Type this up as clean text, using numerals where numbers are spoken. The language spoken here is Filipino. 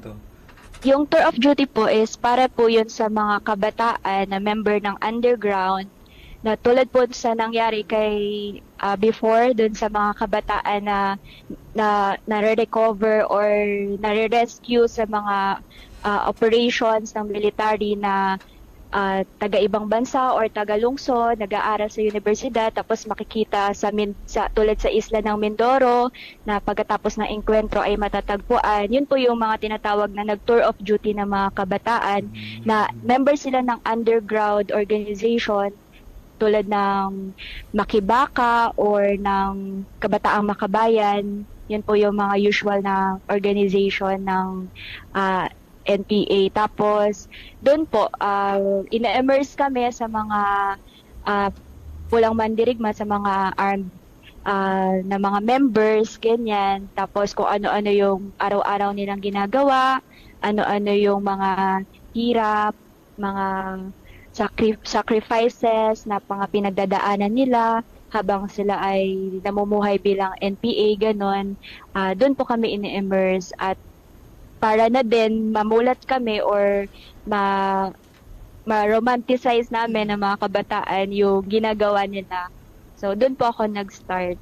To. Yung tour of duty po is para po yun sa mga kabataan na member ng underground na tulad po sa nangyari kay before dun sa mga kabataan na nare-recover or nare-rescue sa mga operations ng military na taga-ibang bansa or taga-lungsod, nag-aaral sa universidad, tapos makikita tulad sa isla ng Mindoro na pagkatapos ng engkwentro ay matatagpuan. Yun po yung mga tinatawag na nag-tour of duty ng mga kabataan na member sila ng underground organization tulad ng Makibaka or ng Kabataang Makabayan. Yun po yung mga usual na organization ng NPA. Tapos, doon po, ina-immerse kami sa mga uh, pulang mandirigma, sa mga armed na mga members, ganyan. Tapos, kung ano-ano yung araw-araw nilang ginagawa, ano-ano yung mga hirap, mga sacrifices na mga pinagdadaanan nila habang sila ay namumuhay bilang NPA, ganon. Doon po kami ini-immerse at para na din mamulat kami or ma ma-romanticize namin ng mga kabataan yung ginagawa nila. So, doon po ako nag-start.